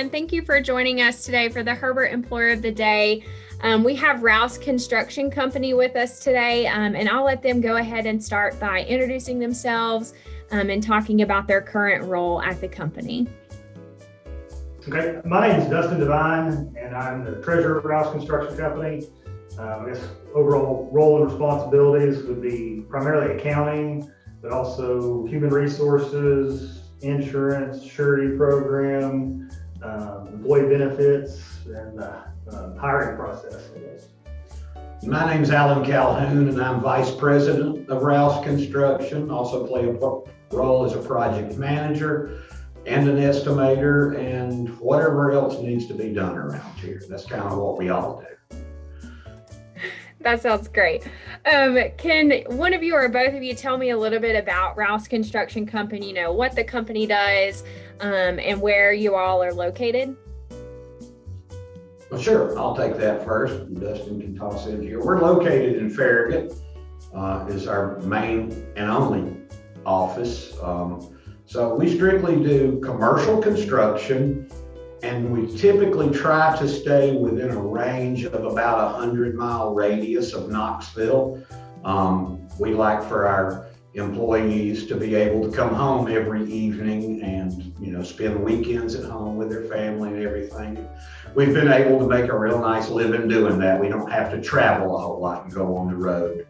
everyone. Thank you for joining us today for the Herbert Employer of the Day. We have Rouse Construction Company with us today, and I'll let them go ahead and start by introducing themselves and talking about their current role at the company. Okay, my name is Dustin Devine, and I'm the treasurer of Rouse Construction Company. I guess overall role and responsibilities would be primarily accounting, but also human resources, insurance, surety program, employee benefits, and hiring process. My name's Alan Calhoun, and I'm vice president of Rouse Construction. Also play a role as a project manager and an estimator and whatever else needs to be done around here. That's kind of what we all do. That sounds great. Can one of you or both of you tell me a little bit about Rouse Construction Company, you know, what the company does and where you all are located? Well, sure, I'll take that first. Dustin can toss in here. We're located in Farragut, is our main and only office. So we strictly do commercial construction, and we typically try to stay within a range of about 100-mile radius of Knoxville. We like for our employees to be able to come home every evening and, you know, spend weekends at home with their family and everything. We've been able to make a real nice living doing that. We don't have to travel a whole lot and go on the road.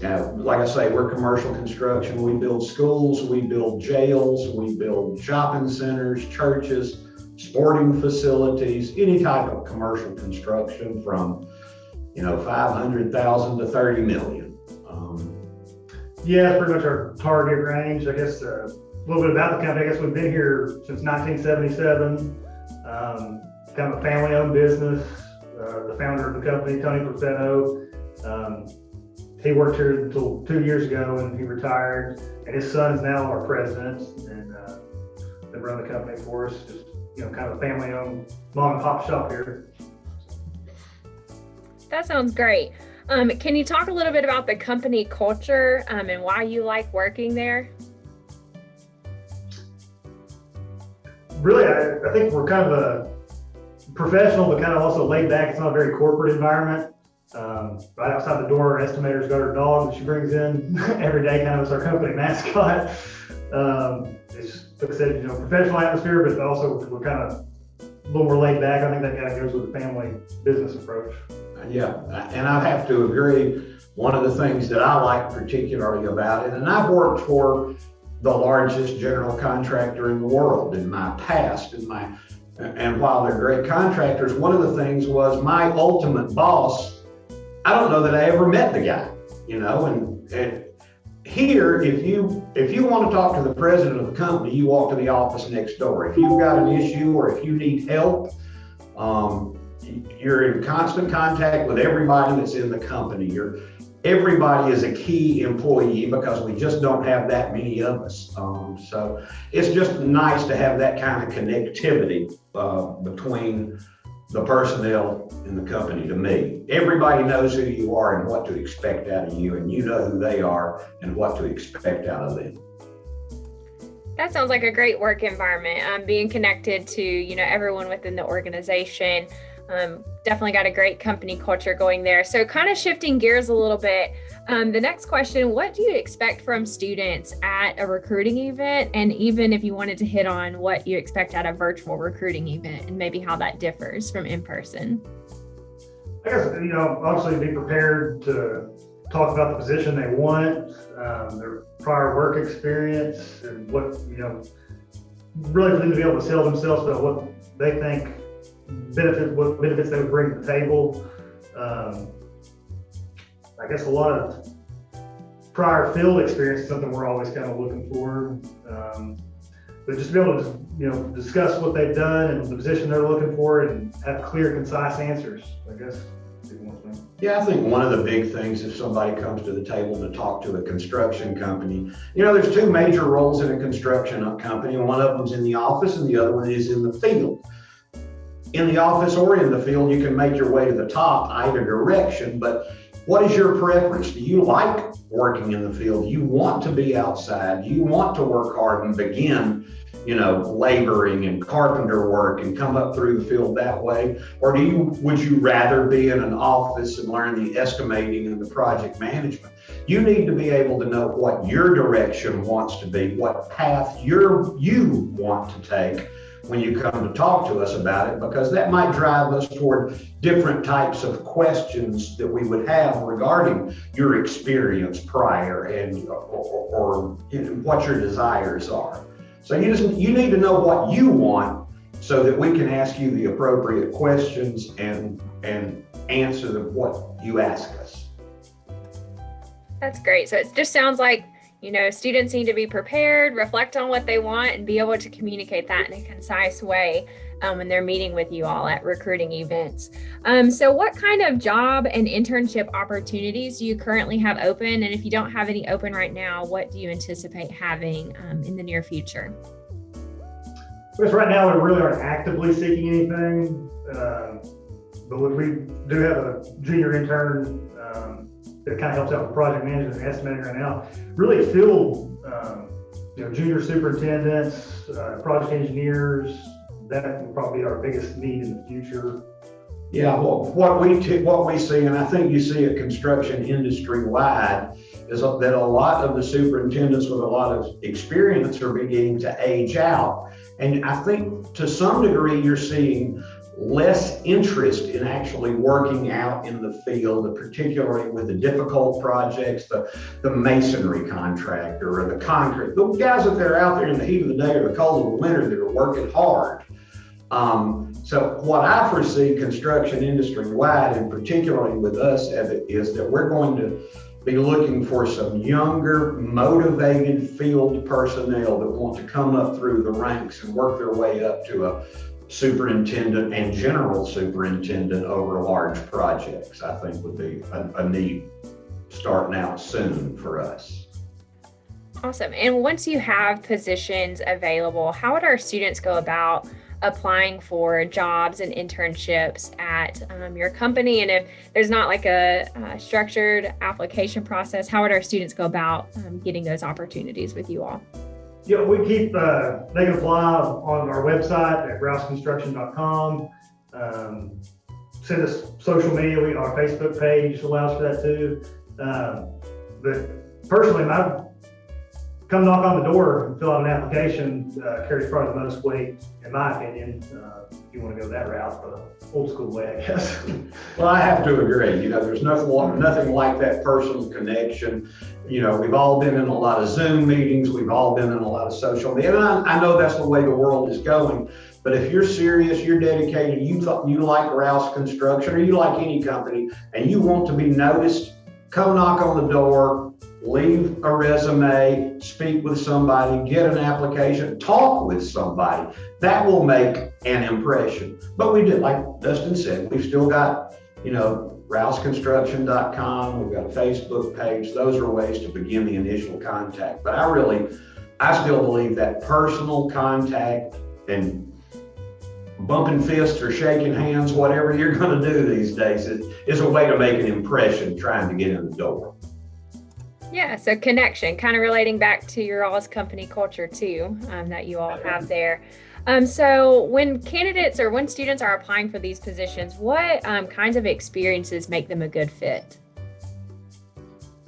Like I say, we're commercial construction. We build schools, we build jails, we build shopping centers, churches, sporting facilities, any type of commercial construction from, you know, 500,000 to 30 million. Yeah, pretty much our target range. I guess a little bit about the company. I guess we've been here since 1977. Kind of a family-owned business. The founder of the company, Tony Perfetto, he worked here until 2 years ago and he retired, and his son is now our president, and they run the company for us. Just, you know, kind of a family-owned mom and pop shop here. That sounds great. Can you talk a little bit about the company culture and why you like working there? Really, I think we're kind of a professional, but kind of also laid back. It's not a very corporate environment. Right outside the door, our estimator's got her dog that she brings in every day, kind of as our company mascot. It's, like I said, you know, professional atmosphere, but also we're kind of a little more laid back. I think that kind of goes with the family business approach. Yeah, and I have to agree. One of the things that I like particularly about it, and I've worked for the largest general contractor in the world in my past, and while they're great contractors, one of the things was my ultimate boss. I don't know that I ever met the guy, you know, and here, if you want to talk to the president of the company, you walk to the office next door. If you've got an issue or if you need help, you're in constant contact with everybody that's in the company. Everybody is a key employee because we just don't have that many of us. So it's just nice to have that kind of connectivity between the personnel in the company. To me, everybody knows who you are and what to expect out of you, and you know who they are and what to expect out of them. That sounds like a great work environment. Being connected to, you know, everyone within the organization. Definitely got a great company culture going there. So kind of shifting gears a little bit, the next question, what do you expect from students at a recruiting event? And even if you wanted to hit on what you expect at a virtual recruiting event and maybe how that differs from in person? I guess, you know, obviously be prepared to talk about the position they want, their prior work experience, and what, you know, really for them to be able to sell themselves about what they think what benefits they would bring to the table. I guess a lot of prior field experience is something we're always kind of looking for. But just be able to, you know, discuss what they've done and the position they're looking for and have clear, concise answers, I guess. Yeah, I think one of the big things if somebody comes to the table to talk to a construction company, you know, there's two major roles in a construction company, and one of them's in the office and the other one is in the field. In the office or in the field, you can make your way to the top either direction, but What is your preference? Do you like working in the field? Do you want to be outside? Do you want to work hard and begin, laboring and carpenter work and come up through the field that way? Or would you rather be in an office and learn the estimating and the project management? You need to be able to know what your direction wants to be, what path you want to take when you come to talk to us about it, because that might drive us toward different types of questions that we would have regarding your experience prior and or what your desires are. So you need to know what you want so that we can ask you the appropriate questions and answer what you ask us. That's great. So it just sounds like, students need to be prepared, reflect on what they want, and be able to communicate that in a concise way when they're meeting with you all at recruiting events. So what kind of job and internship opportunities do you currently have open? And if you don't have any open right now, what do you anticipate having in the near future? Because right now we really aren't actively seeking anything, but we do have a junior intern that kind of helps out with project management and estimating right now. Really still, junior superintendents, project engineers, that will probably be our biggest need in the future. Yeah, well, what we see, and I think you see it construction industry wide, is that a lot of the superintendents with a lot of experience are beginning to age out. And I think to some degree you're seeing less interest in actually working out in the field, particularly with the difficult projects, the masonry contractor or the concrete, the guys that are out there in the heat of the day or the cold of the winter that are working hard. So what I foresee construction industry wide, and particularly with us, is that we're going to be looking for some younger, motivated field personnel that want to come up through the ranks and work their way up to a superintendent and general superintendent over large projects. I think would be a need starting out soon for us. Awesome. And once you have positions available, how would our students go about applying for jobs and internships at your company? And if there's not like a structured application process, how would our students go about getting those opportunities with you all? Yeah, we keep, they can apply on our website at rouseconstruction.com. Send us social media, our Facebook page allows for that too. But personally, come knock on the door and fill out an application carries probably the most weight, in my opinion, if you want to go that route, the old school way, I guess. Well, I have to agree. There's nothing like that personal connection. We've all been in a lot of Zoom meetings. We've all been in a lot of social media. And I know that's the way the world is going. But if you're serious, you're dedicated, you like Rouse Construction or you like any company and you want to be noticed, come knock on the door, leave a resume, speak with somebody, get an application, talk with somebody. That will make an impression. But we did, like Dustin said, we've still got, rouseconstruction.com. We've got a Facebook page. Those are ways to begin the initial contact. But I still believe that personal contact and bumping fists or shaking hands, whatever you're going to do these days, is a way to make an impression trying to get in the door. Yeah, so connection, kind of relating back to your all's company culture too, that you all have there. So when candidates or when students are applying for these positions, what kinds of experiences make them a good fit?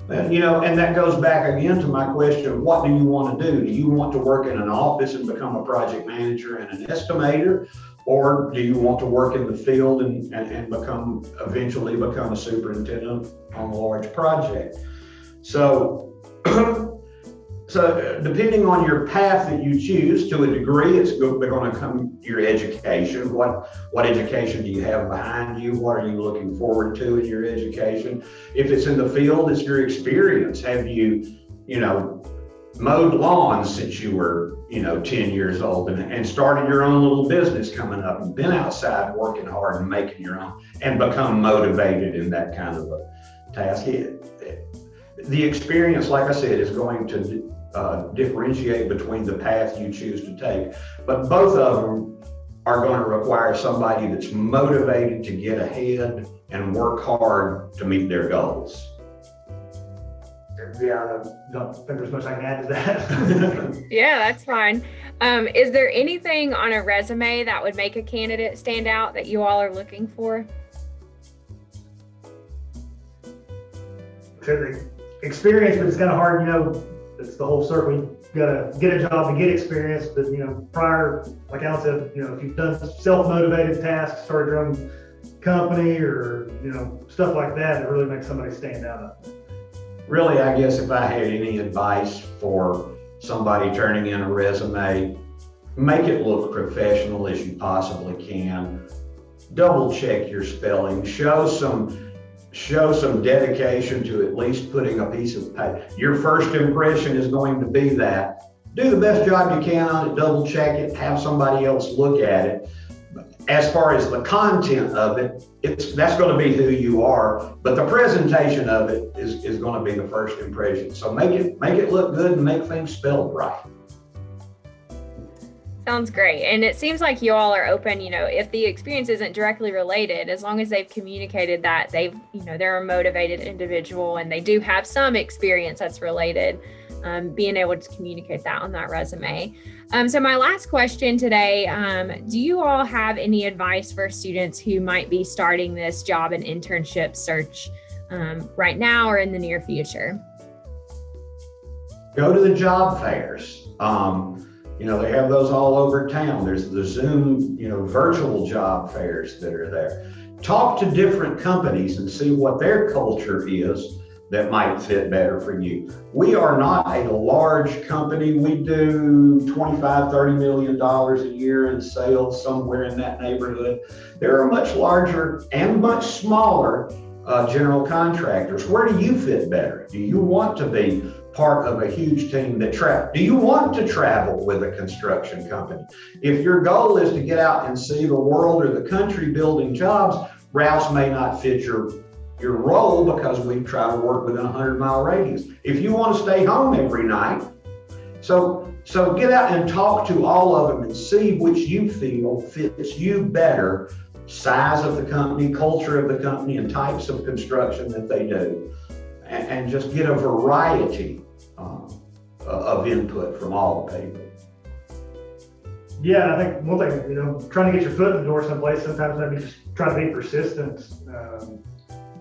And that goes back again to my question, what do you want to do? Do you want to work in an office and become a project manager and an estimator? Or do you want to work in the field and eventually become a superintendent on a large project? So depending on your path that you choose, to a degree, it's going to come your education. What education do you have behind you? What are you looking forward to in your education? If it's in the field, it's your experience. Have you, mowed lawns since you were, 10 years old and started your own little business coming up and been outside working hard and making your own and become motivated in that kind of a task? The experience, like I said, is going to differentiate between the path you choose to take. But both of them are going to require somebody that's motivated to get ahead and work hard to meet their goals. Yeah, I don't think there's much I can add to that. Yeah, that's fine. Is there anything on a resume that would make a candidate stand out that you all are looking for? Sure, the experience, but it's kind of hard, you know, it's the whole circle. You gotta get a job to get experience, but you know, prior, like Alan said, you know, if you've done self-motivated tasks, started your own company or, you know, stuff like that, it really makes somebody stand out. Really, I guess if I had any advice for somebody turning in a resume, make it look professional as you possibly can. Double check your spelling, show some dedication to at least putting a piece of paper. Your first impression is going to be that. Do the best job you can on it, double check it, have somebody else look at it. As far as the content of it, that's going to be who you are, but the presentation of it is going to be the first impression. So make it look good and make things spelled right. Sounds great. And it seems like you all are open, you know, if the experience isn't directly related, as long as they've communicated that they're a motivated individual and they do have some experience that's related, being able to communicate that on that resume. So my last question today, do you all have any advice for students who might be starting this job and internship search right now or in the near future? Go to the job fairs. You know, they have those all over town. There's the Zoom, you know, virtual job fairs that are there. Talk to different companies and see what their culture is that might fit better for you. We are not a large company. We do $25–30 million a year in sales, somewhere in that neighborhood. There are much larger and much smaller general contractors. Where do you fit better? Do you want to be part of a huge team that do you want to travel with a construction company? If your goal is to get out and see the world or the country building jobs, Rouse may not fit your role because we try to work within a 100-mile radius. If you want to stay home every night, so get out and talk to all of them and see which you feel fits you better, size of the company, culture of the company, and types of construction that they do. And just get a variety of input from all the people. Yeah, I think one thing, you know, trying to get your foot in the door someplace, sometimes maybe just try to be persistent.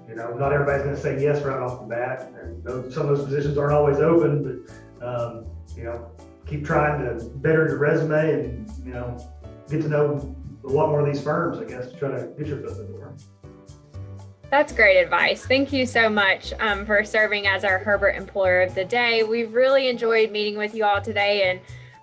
You know, not everybody's going to say yes right off the bat. And some of those positions aren't always open, but, you know, keep trying to better your resume and, you know, get to know a lot more of these firms, I guess, to try to get your foot in the door. That's great advice. Thank you so much for serving as our Herbert Employer of the Day. We've really enjoyed meeting with you all today, and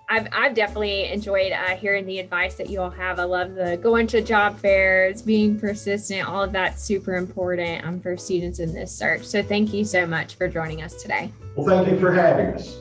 I've definitely enjoyed hearing the advice that you all have. I love the going to job fairs, being persistent, all of that's super important for students in this search. So thank you so much for joining us today. Well, thank you for having us.